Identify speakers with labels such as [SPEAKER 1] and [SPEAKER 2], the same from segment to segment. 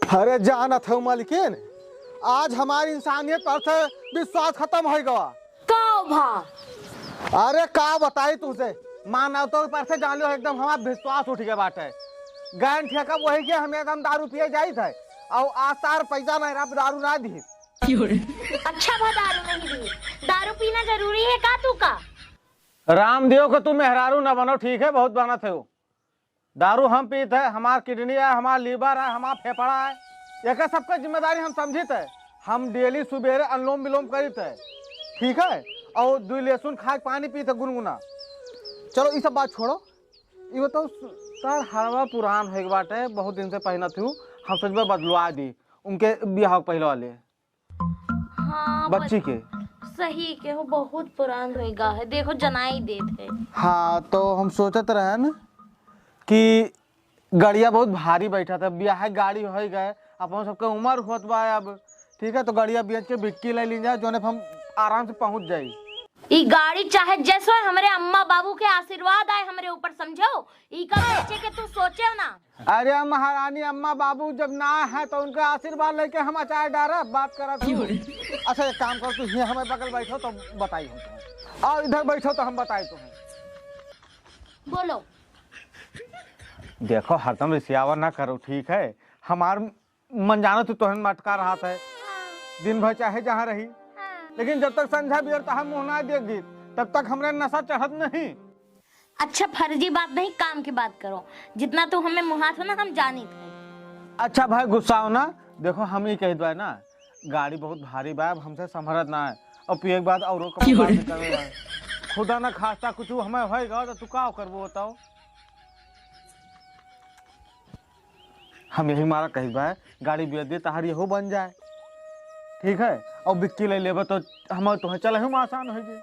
[SPEAKER 1] अरे जान थे मालिकिन, आज हमारी इंसानियत पर से विश्वास खत्म हो गया।
[SPEAKER 2] का भा?
[SPEAKER 1] अरे का बताई तुझसे, मानवता पर से जान लो एकदम हमारा विश्वास उठ गया बात है। गैन ठेका वही के हमें एकदम दारू पिए जाई थे और आसार पैसा नहीं रहा, दारू ना दी।
[SPEAKER 2] अच्छा भा दारू नहीं दी, दारू पीना जरूरी है का तू का?
[SPEAKER 1] रामदेव को तू मेहरारू ना बनो, ठीक है, बहुत बना थे वो। दारू हम पीते है, हमार किडनी है, हमार लीवर है, हमार फेफड़ा है, एक सबका जिम्मेदारी हम समझित है। हम डेली सुबेरे अनुलोम विलोम करित है, ठीक है, और 2 लहसुन खा पानी पीते गुनगुना। चलो ये सब बात छोड़ो, ये बताओ सर हरवा पुरान है बात है, बहुत दिन से पहना थी हम सच में बदलवा दी उनके ब्याह पहले वाले।
[SPEAKER 2] हाँ,
[SPEAKER 1] बच्ची के
[SPEAKER 2] सही के हो, बहुत पुरान होएगा है, देखो जनाई देते।
[SPEAKER 1] हाँ तो हम सोचते रहे न कि गाड़िया बहुत भारी बैठा था, ब्याह गाड़ी हो गए, अपन सबके उम्र होत बा अब, ठीक है, तो गाड़िया बेच के बिक्की ले ली जाए, जोने हम आराम से पहुंच जाई।
[SPEAKER 2] ई गाड़ी चाहे जैसो है, हमारे अम्मा बाबू के आशीर्वाद आए हमारे ऊपर, समझो। ई का बेचे के तू सोचे ना।
[SPEAKER 1] अरे महारानी अम्मा बाबू जब ना है तो उनका आशीर्वाद लेके हम अचार डारा बात करा तू। अच्छा एक काम कर, तू ये हमें बगल बैठो तो बताई हम तुम्हें, और इधर बैठो तो हम बताई तुम्हें।
[SPEAKER 2] बोलो।
[SPEAKER 1] देखो हरदम रिसियावर ना करो, ठीक है, हमार मन जानो तू तोहन मटका रहा था दिन भर चाहे जहाँ रही, लेकिन जब तक संझा बियर तो हम मुँह ना देगी तब तक हमने नशा चढ़त नहीं।
[SPEAKER 2] अच्छा फर्जी बात नहीं, काम की बात करो, जितना तू हमें मुहात हो ना हम जानी थे।
[SPEAKER 1] अच्छा भाई गुस्सा हो ना, देखो हम ही कह दो ना, गाड़ी बहुत भारी बा, हमसे संभरत ना है, और पिए के बाद औरों को खुदा ना खास्ता कुछ हमें होएगा तो तू का करबो बताओ। हम यही मारा कही बा, गाड़ी बेच दे तहार यहो बन जाए, ठीक है, और बिक्की ले लेबे तो हम तुम्हें चल ही आसान हो जाए।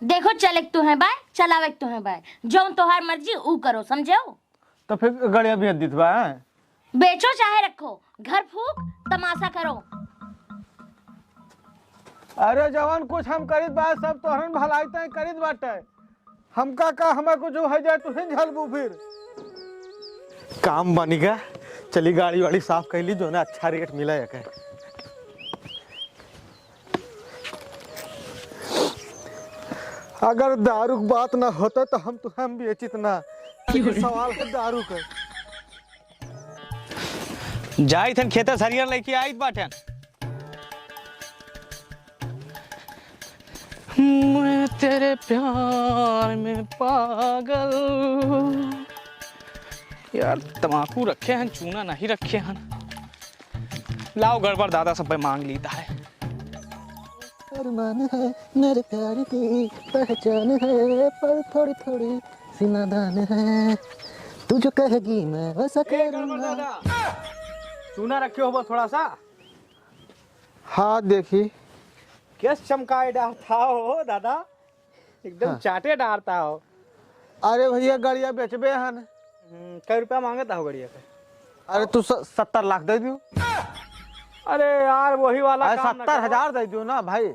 [SPEAKER 2] देखो चले तू है बाय, चलावे तू है बाय, जो तोहार मर्जी ऊ करो, समझो।
[SPEAKER 1] तो फिर गाड़िया बेच दी बा,
[SPEAKER 2] बेचो चाहे रखो, घर फूक तमाशा करो।
[SPEAKER 1] अरे जवान कुछ हम करीत बा सब तोहन भलाई तय करीत बाटे, हमका का हमें कुछ हो जाए तो झलबू फिर काम बनेगा। चली गाड़ी वाड़ी साफ कर ली, जो ना अच्छा रेट मिला है। अगर दारू की बात ना होता तो हम बेचित ना, सवाल है दारू का।
[SPEAKER 3] जाई थन खेत हरियर लेके आई बाटन, मैं तेरे प्यार में पागल। यार तम्बाकू रखे हैं, चूना नहीं रखे हैं, लाओ गड़बड़ दादा सब पे मांग लीता है।
[SPEAKER 4] अरमान है मेरे प्यार की पहचान है, पर थोड़ी थोड़ी सी नादान है, तू जो कहेगी मैं वैसा करूंगा।
[SPEAKER 3] चूना रखे हो थोड़ा सा,
[SPEAKER 1] हाँ देखी
[SPEAKER 3] केस चमकाए डालता हो दादा, एकदम
[SPEAKER 1] हाँ।
[SPEAKER 3] चाटे डालता हो।
[SPEAKER 1] अरे भैया गाड़िया बेचबे हन,
[SPEAKER 3] कई रुपया मांगता हो गड़िया का?
[SPEAKER 1] अरे तू 70 लाख दे दियो।
[SPEAKER 3] अरे यार वही वाला
[SPEAKER 1] 70,000 दे दियो ना भाई।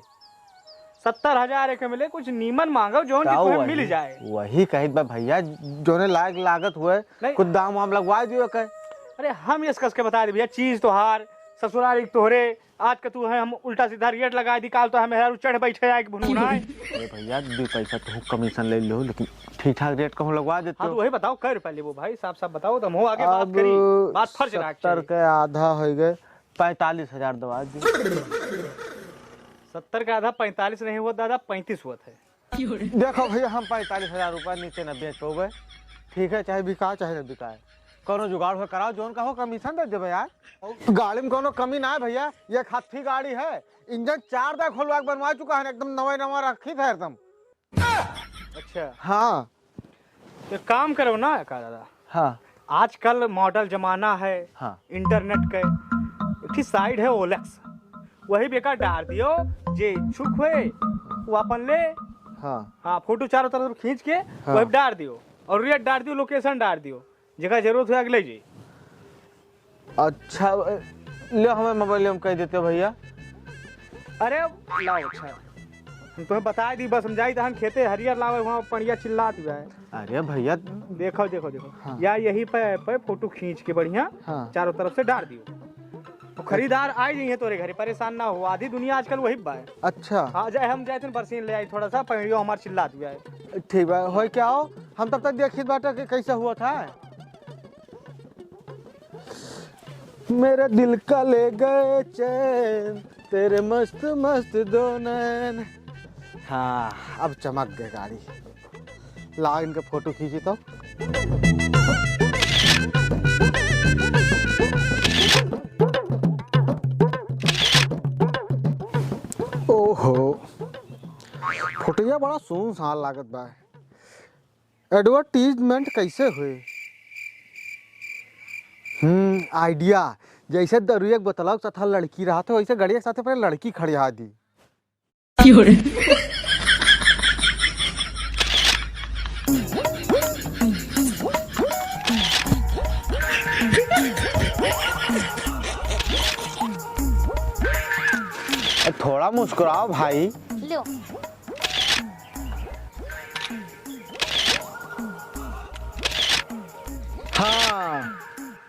[SPEAKER 3] 70,000 एक मिले, कुछ नीमन मांगो जो मिल जाए।
[SPEAKER 1] वही कही भैया, जोने लायक लागत हुए कुछ दाम वाम लगवा दियो कह।
[SPEAKER 3] अरे हम इस कस के बता दे भैया, चीज तो हार ससुराल तोहरे, आज का तू है हम उल्टा सीधा रेट लगा दी, काल तो हमें चढ़ बैठे आए भुनभुनाए।
[SPEAKER 1] अरे भैया 2 पैसा तो कमीशन ले लो, लेकिन ठीक ठाक रेट कहूँ लगवा देते।
[SPEAKER 3] हाँ तो वही बताओ कै रुपया लेबो भाई, साफ साफ बताओ तो हम आगे बात करी, बात फर्ज रख।
[SPEAKER 1] 70 के आधा हो गए, 45,000 दवा दी।
[SPEAKER 3] 70 का आधा 45 नहीं हुआ दादा, 35 हुआ है।
[SPEAKER 1] देखो भैया हम 45,000 रुपया नीचे न बेच पाओगे, ठीक है, चाहे बिका चाहे न बिकाए, कोनो जुगाड़ हो कराओ, जोन का हो कमीशन दे देवे यार। गाड़ी में कोनो कमी ना है भैया, ये हाथी गाड़ी है, इंजन 4 दाग खोलवा के बनवा चुका है, एकदम नवा रखी था एकदम।
[SPEAKER 3] अच्छा
[SPEAKER 1] हाँ
[SPEAKER 3] तो काम करो ना का दादा,
[SPEAKER 1] हाँ
[SPEAKER 3] आजकल मॉडल जमाना है,
[SPEAKER 1] हाँ
[SPEAKER 3] इंटरनेट के एक साइड है ओलेक्स, वही बेकार डाल दियो, जे इच्छुक हुए वो अपन ले। हाँ फोटो चारों तरफ खींच के वही डाल दियो, और रेट डाल दियो, लोकेशन डाल दियो, जगह जरूरत है अगले जी।
[SPEAKER 1] अच्छा ले हमें मोबाइल में कह देते भैया।
[SPEAKER 3] अरे लाओ, अच्छा हम तुम्हें बता दी, बस समझाई तो हम खेते हरियर लावे, वहाँ पड़िया चिल्लात हुआ है।
[SPEAKER 1] अरे भैया
[SPEAKER 3] देखो देखो देखो
[SPEAKER 1] हाँ।
[SPEAKER 3] या यही पे फोटो खींच के बढ़िया
[SPEAKER 1] हाँ।
[SPEAKER 3] चारों तरफ से डाल दियो, खरीदार आई नहीं है तोरे घरे, परेशान ना हो, आधी दुनिया आजकल वही बा है।
[SPEAKER 1] अच्छा
[SPEAKER 3] हाँ जाए हम जाए थे बरसीन ले आई थोड़ा सा, पैड़ियो हमार चिल्ला दिया है।
[SPEAKER 1] ठीक है, हो क्या हो, हम तब तक देखिए बाटा कि कैसे हुआ था। मेरे दिल का ले गए चैन तेरे मस्त मस्त दो नैन। हाँ अब चमक गए गाड़ी, ला इनका फोटो खींची तो। ओहो फोटोया बड़ा सुनसान लागत बा। एडवर्टीजमेंट कैसे हुए? आइडिया, जैसे दरुए बतलाव तथा लड़की रहा था वैसे गाड़ी के साथ पर लड़की खड़िया दी। थोड़ा मुस्कुराओ भाई।
[SPEAKER 2] लो
[SPEAKER 1] हाँ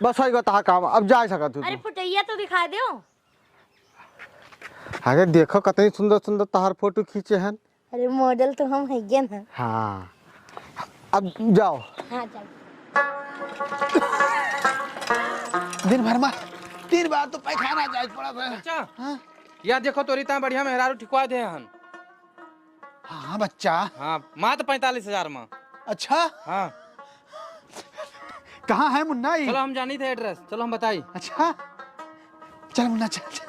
[SPEAKER 1] बस वही बता काम, अब जा सकत तू।
[SPEAKER 2] अरे फुटैया तो दिखा दो।
[SPEAKER 1] अरे देखो कितनी सुंदर सुंदर तहार फोटो खींचे हैं।
[SPEAKER 2] अरे मॉडल तो हम है ना।
[SPEAKER 1] हाँ अब जाओ।
[SPEAKER 2] हाँ चल।
[SPEAKER 4] दिन भर में 3 बार तो पैखाना जाए पड़ा था।
[SPEAKER 5] अच्छा
[SPEAKER 4] हाँ
[SPEAKER 5] या देखो तोरी ता बढ़िया मेहरारू ठिकवा दे हन।
[SPEAKER 4] हाँ बच्चा।
[SPEAKER 5] हाँ मात्र 45,000 में।
[SPEAKER 4] अच्छा
[SPEAKER 5] हाँ
[SPEAKER 4] कहाँ है मुन्ना ये?
[SPEAKER 5] चलो हम जानी थे एड्रेस, चलो हम बताई।
[SPEAKER 4] अच्छा चल मुन्ना चल, चल।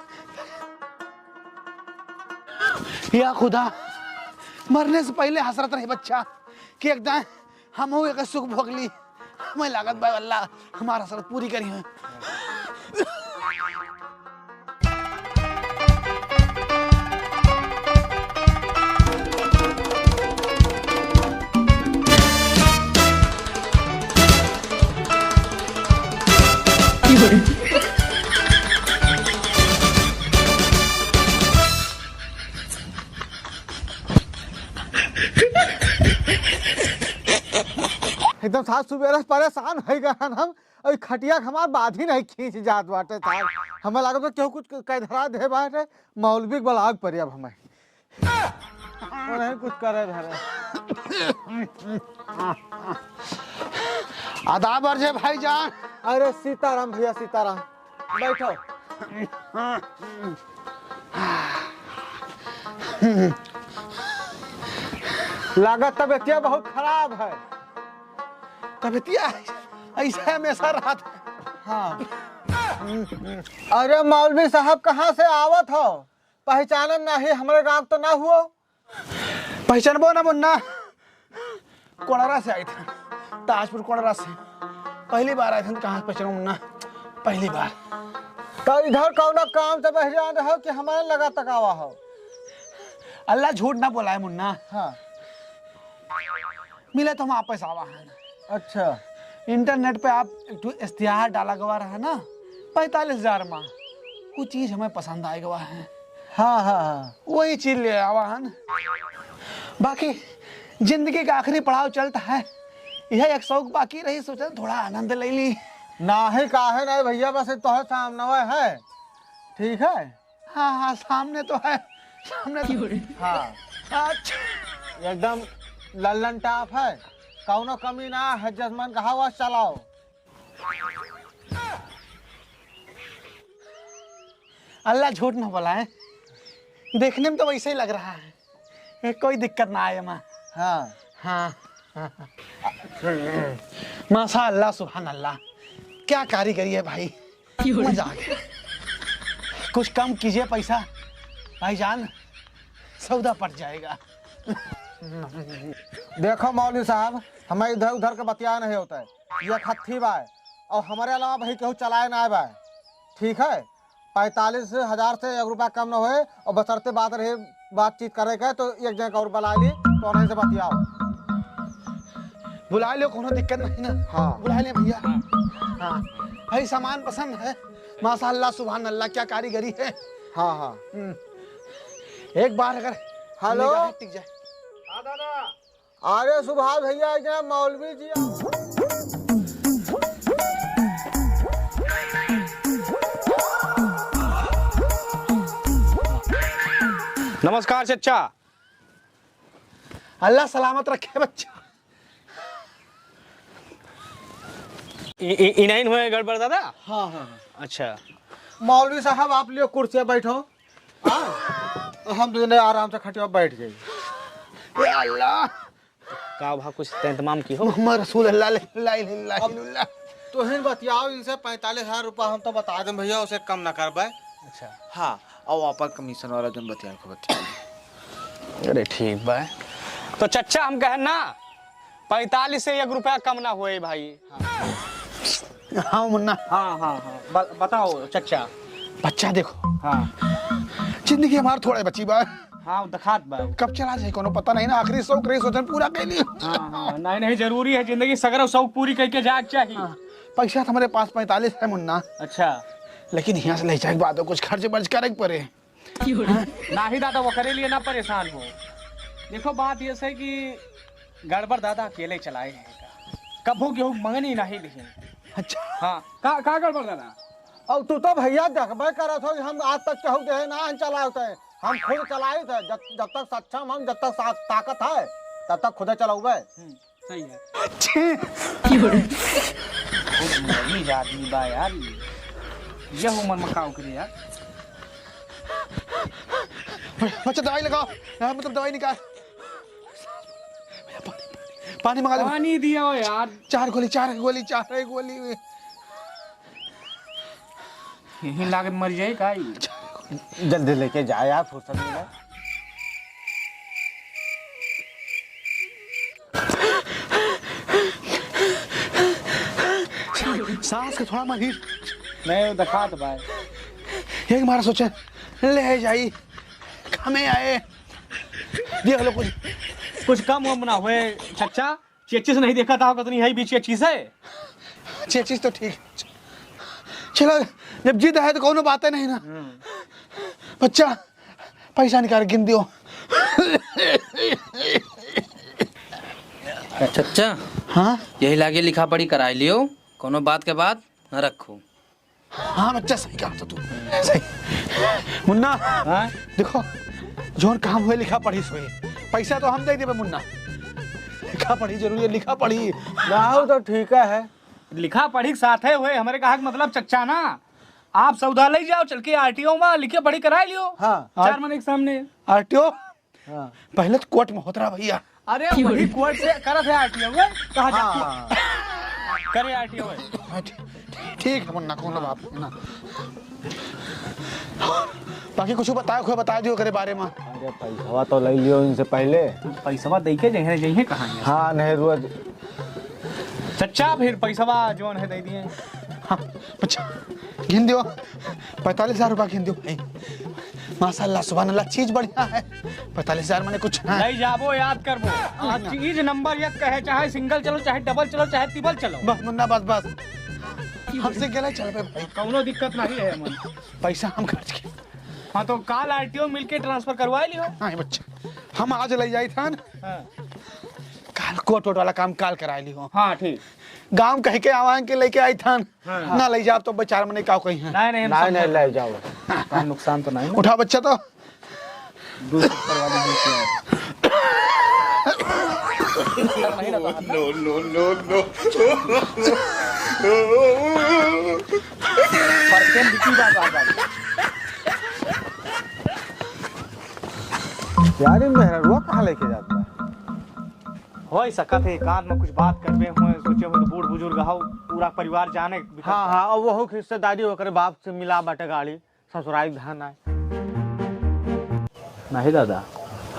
[SPEAKER 4] या खुदा, मरने से पहले हसरत रही बच्चा कि एकदम हम हो एक सुख भोगली, हमें लागत भाई अल्लाह हमारा हसरत पूरी करी है।
[SPEAKER 1] एकदम सात सुबेरे परेशान हो गए हम, अभी खटिया हमार बाधी नहीं खींच जात बाटे साहब। हमें लागत तो केहू कुछ कह धरा दे बाटे, मौलवी बलाग पड़ी अब हमें नहीं कुछ करे धरे।
[SPEAKER 4] आदाब अर्ज है भाईजान।
[SPEAKER 1] अरे सीताराम भैया सीताराम, बैठो। लागत तबियतिया बहुत खराब है।
[SPEAKER 4] तबियतिया ऐसा हमेशा रहा था।
[SPEAKER 1] हाँ अरे मौलवी साहब कहाँ से आवत हो, पहचानन नहीं, हमारे गांव तो ना हुआ।
[SPEAKER 4] पहचानबो ना मुन्ना, कोणारा से आए थे, ताजपुर कोणारा से पहली बार आए थे। कहाँ से पहचानो मुन्ना, पहली बार।
[SPEAKER 1] तो इधर कौन काम से पहचान रहे हो कि हमारे लगा तकावा हो?
[SPEAKER 4] अल्लाह झूठ ना बोला है मुन्ना।
[SPEAKER 1] हाँ
[SPEAKER 4] मिले तो हम वापस आवा है।
[SPEAKER 1] अच्छा
[SPEAKER 4] इंटरनेट पे आप एक इश्तिहार डाला गवा रहा है ना 45,000 में, वो चीज हमें पसंद आए गवा है।
[SPEAKER 1] हाँ हाँ हाँ
[SPEAKER 4] वही चीज ले आवा है। बाकी जिंदगी का आखिरी पड़ाव चलता है, यह एक शौक बाकी रही, सोचा थोड़ा आनंद ले ली।
[SPEAKER 1] नाही काहे नहीं भैया, बस तो सामने है। ठीक है।
[SPEAKER 4] हाँ हाँ सामने तो है, सामने तो।
[SPEAKER 1] हाँ
[SPEAKER 4] अच्छा
[SPEAKER 1] एकदम लल्लन टाप है, कौनो कमी ना है, जजमान कहा हुआ चलाओ।
[SPEAKER 4] अल्लाह झूठ ना बोला है, देखने में तो वैसे ही लग रहा है, कोई दिक्कत ना आए माँ।
[SPEAKER 1] हाँ
[SPEAKER 4] हाँ माशा अल्लाह सुभान अल्लाह, क्या कारीगरी है भाई, मजा आ गया। कुछ कम कीजिए पैसा भाईजान, सौदा पट जाएगा।
[SPEAKER 1] देखो मौलवी साहब, हमें इधर उधर का बतिया नहीं होता है, ये खत्ती बा और हमारे अलावा भाई केहू चलाए ना बा। ठीक है, 45,000 से 1 रुपया कम न होए, और बसरते बात रहे बातचीत करे के तो एक जगह और बुला ली तो उन्हीं से बतियाओ।
[SPEAKER 4] बुला लो, कोनो दिक्कत नहीं ना।
[SPEAKER 1] हाँ
[SPEAKER 4] बुला ले भैया। हाँ भाई सामान पसंद है, माशा अल्लाह सुभान अल्लाह, क्या कारीगरी है।
[SPEAKER 1] हाँ हाँ
[SPEAKER 4] एक बार अगर
[SPEAKER 1] हेलो
[SPEAKER 4] निगाह टिक जाए।
[SPEAKER 1] अरे सुभाष भैया एकदम मौलवी जी आओ।
[SPEAKER 3] नमस्कार चचा।
[SPEAKER 4] अल्लाह सलामत रखे बच्चा।
[SPEAKER 3] इनाइन हुए गड़बड़ दादा।
[SPEAKER 1] हाँ हाँ
[SPEAKER 3] अच्छा
[SPEAKER 1] मौलवी साहब आप लियो कुर्सी बैठो। हम दोनों आराम से खटिया बैठ गए।
[SPEAKER 4] अल्लाह
[SPEAKER 3] का भाव कुछ इंतजाम की हो।
[SPEAKER 4] मोहम्मद रसूल अल्लाह।
[SPEAKER 1] तो हिन बतियाओ इनसे 45,000 रुपया हम तो बता दें भैया, उसे कम ना कर पाए।
[SPEAKER 3] अच्छा
[SPEAKER 1] हाँ और वापस कमीशन वाला जन बतिया को बतिया।
[SPEAKER 3] अरे ठीक बा। तो चचा हम कहें ना 45 से 1 रुपया कम ना हुए भाई।
[SPEAKER 4] हाँ मुन्ना।
[SPEAKER 3] हाँ हाँ हाँ बताओ चचा।
[SPEAKER 4] बच्चा देखो
[SPEAKER 3] हाँ
[SPEAKER 4] जिंदगी हमार थोड़ा बची बा।
[SPEAKER 3] हाँ दखात बा।
[SPEAKER 4] कब चला जाए कोनो पता नहीं ना। आखिरी शौक रही सोचन पूरा कर ली।
[SPEAKER 3] हाँ हाँ नहीं नहीं जरूरी है जिंदगी सगर शौक पूरी करके जाग चाहिए।
[SPEAKER 4] पैसा तो हमारे पास 45 है मुन्ना,
[SPEAKER 3] अच्छा
[SPEAKER 4] लेकिन यहाँ से ले जाए बाद कुछ खर्च बर्च करे पड़े।
[SPEAKER 3] ना ही दादा वो करे लिए ना परेशान हो। देखो बात ये है कि गड़बड़ दादा अकेले चलाए हैं कब हो गेहूँ मंगनी नहीं लेकिन।
[SPEAKER 4] अच्छा
[SPEAKER 3] हाँ का गड़बड़ दादा।
[SPEAKER 1] अब तू तो भैया देखबे करा था हम आज तक कहू दे ना हम चलाते हैं। हम खुद चलाए थे जब तक सक्षम हम, जब तक ताकत है तब तक खुद चलाऊबे।
[SPEAKER 3] सही है। आदमी बा यार ये उम्र में काउ करे यार।
[SPEAKER 4] बच्चा दवाई लगाओ। मतलब दवाई निकाल। पानी मंगा दो।
[SPEAKER 3] पानी दिया यार।
[SPEAKER 4] 4 गोली
[SPEAKER 3] यही लागत मर जाए का।
[SPEAKER 1] जल्दी लेके जाए यार, फुर्सत मिले।
[SPEAKER 4] सांस का थोड़ा मरीज
[SPEAKER 3] मैं दिखा तो भाई।
[SPEAKER 4] एक बार सोचे ले जाई हमें आए देख लो
[SPEAKER 3] कुछ कम वम ना हुए चचा। चेचिस नहीं देखा था कितनी है बीच चीज है।
[SPEAKER 4] चीज तो ठीक है। चलो जब जीत है तो कोनो बात है नहीं ना। बच्चा पैसा निकाल गिन दियो।
[SPEAKER 5] चचा
[SPEAKER 4] हाँ
[SPEAKER 5] यही लागे लिखा पढ़ी कराई लियो, कोनो बात के बाद न रखो।
[SPEAKER 4] हाँ बच्चा सही कहा तो तू सही। मुन्ना
[SPEAKER 3] हाँ?
[SPEAKER 4] देखो जोन काम हुए लिखा पढ़ी सोए। पैसा तो हम दे देबे मुन्ना। लिखा पढ़ी जरूरी है। लिखा पढ़ी
[SPEAKER 1] राहु तो ठीक है।
[SPEAKER 3] लिखा पढ़ी साथ है हुए हमारे कहा मतलब चचा ना आप सौदा ले जाओ चल के आरटीओ में लिखे पढ़ी करा लियो।
[SPEAKER 1] हाँ
[SPEAKER 3] 4 महीने के सामने।
[SPEAKER 4] आरटीओ
[SPEAKER 1] हाँ
[SPEAKER 4] पहले तो कोर्ट में होता भैया।
[SPEAKER 3] अरे वही कोर्ट से करत है आरटीओ में कहा जाती
[SPEAKER 1] हाँ
[SPEAKER 3] करे आरटीओ में।
[SPEAKER 4] हाँ, ठीक है मुन्ना कोनो बात नहीं ना। बाकी कुछ बता दियो करे बारे में।
[SPEAKER 1] अरे पैसा तो ले लियो इनसे पहले।
[SPEAKER 3] पैसा दे के जहे कहाँ
[SPEAKER 1] हाँ नहीं रोज
[SPEAKER 3] चचा फिर पैसा जोन है दे दिए।
[SPEAKER 4] हाँ बच्चा गिन दियो 45,000 रुपया गिन दियो भाई। माशाल्लाह सुभान अल्लाह चीज बढ़िया है। 45,000 मैंने कुछ ना
[SPEAKER 3] नहीं जाबो याद करबो। चीज नंबर 1 कहे चाहे सिंगल चलो चाहे डबल चलो चाहे ट्रिपल चलो।
[SPEAKER 4] बस मुन्ना बस हमसे गेला चल पे भाई।
[SPEAKER 3] कौनो दिक्कत नहीं है मन।
[SPEAKER 4] पैसा हम खर्च के।
[SPEAKER 3] हाँ तो काल आरटीओ मिलके ट्रांसफर करवा लियो।
[SPEAKER 4] हाँ बच्चा हम आज ले जाई था
[SPEAKER 3] हाँ
[SPEAKER 4] काल कोर्ट वाला काम काल करा ली हो।
[SPEAKER 3] हाँ ठीक।
[SPEAKER 4] गांव कह के आवां के लेके आई था
[SPEAKER 3] हाँ।
[SPEAKER 4] ना ले जाओ तो बेचार मने का कहीं है।
[SPEAKER 3] नहीं
[SPEAKER 1] ले जाओ।
[SPEAKER 3] का नुकसान तो नहीं।
[SPEAKER 4] उठा बच्चा तो
[SPEAKER 3] दूसरी करवा देंगे।
[SPEAKER 1] यार ये मेहरुआ कहाँ लेके जाता है?
[SPEAKER 3] हो सकत है एकांत में कुछ बात करबे हुए सोचे हुए तो बूढ़ बुजुर्ग हाउ पूरा परिवार जाने।
[SPEAKER 1] हाँ हाँ और वो रिश्तेदारी होकर बाप से मिला बाटे गाड़ी ससुराल धान आए।
[SPEAKER 3] नहीं दादा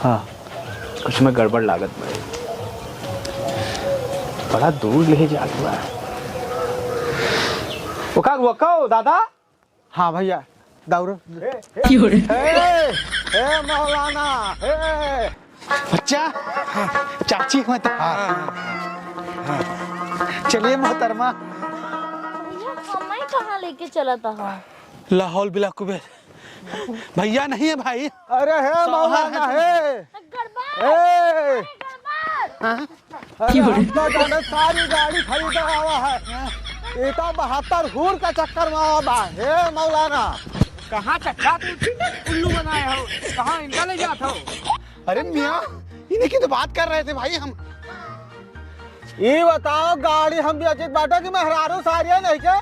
[SPEAKER 1] हाँ
[SPEAKER 3] कुछ में गड़बड़ लागत भाई। बड़ा दूर ले जा हुआ है। वो कहो दादा।
[SPEAKER 1] हाँ भैया दौड़। मौलाना
[SPEAKER 4] बच्चा चाची मत चलिए मोहतरमा।
[SPEAKER 2] हमें कहाँ लेके चला था?
[SPEAKER 4] लाहौल बिला कुबेर भैया नहीं है भाई।
[SPEAKER 1] अरे है मौलाना है।
[SPEAKER 2] गड़बड़
[SPEAKER 1] ए,
[SPEAKER 2] गड़बड़।
[SPEAKER 1] अरे हम तो जाने सारी गाड़ी खरीदा हुआ है। ये तो 72 हूर का चक्कर में आवा है मौलाना।
[SPEAKER 3] कहाँ चक्का तू उल्लू बनाए हो, कहाँ इनका ले जाते हो?
[SPEAKER 4] अरे मियाँ इन्हीं की तो बात कर रहे थे भाई हम।
[SPEAKER 1] ये बताओ गाड़ी हम भी अचित बाटा की मेहरारू सारिया नहीं क्या?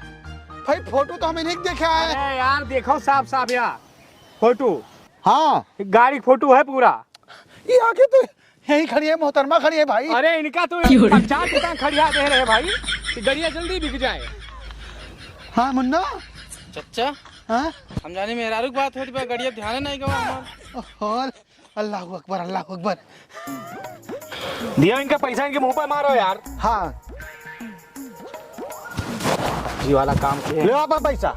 [SPEAKER 4] भाई फोटो तो हमें नहीं देखा है।
[SPEAKER 3] अरे यार देखो साफ साफ यार फोटो,
[SPEAKER 1] हाँ
[SPEAKER 3] गाड़ी फोटो है पूरा।
[SPEAKER 4] ये आगे तो यही खड़ी है, मोहतरमा खड़ी है भाई।
[SPEAKER 3] अरे इनका तो 50 दुकान खड़िया दे रहे भाई कि गड़िया जल्दी बिक जाए।
[SPEAKER 4] हाँ मुन्ना।
[SPEAKER 5] चच्चा
[SPEAKER 4] हाँ
[SPEAKER 5] हम जाने मेहरारू की बात होती पर गड़िया ध्यान नहीं गवा हमार।
[SPEAKER 4] और अल्लाह अकबर अल्लाह अकबर।
[SPEAKER 3] दिया इनका पैसा इनके मुंह पर मारो यार।
[SPEAKER 1] हाँ
[SPEAKER 3] जी वाला काम किए।
[SPEAKER 1] ले आप पैसा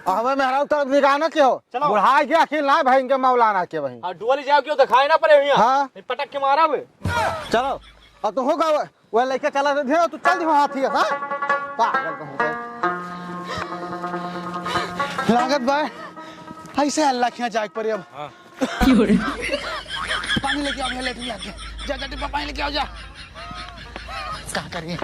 [SPEAKER 1] हमें मेहरारू तरफ निकालना क्यों?
[SPEAKER 3] चलो।
[SPEAKER 1] बुढ़ा गया अकेला ना भाई इनके मौलाना के वहीं।
[SPEAKER 3] डुअल जाओ क्यों दिखाए ना पड़े भैया।
[SPEAKER 1] हाँ
[SPEAKER 3] पटक के मारा वे।
[SPEAKER 1] चलो और तू होगा वो लेके चला दे तू चल दी वहाँ थी। हाँ पागल कहूँ गए
[SPEAKER 4] लागत भाई ऐसे अल्लाह के यहाँ जाग पड़े अब। पानी लेके आओ भैया, लेटरिन लेके जा जा डिब्बा पानी लेके आओ जा। क्या करिए?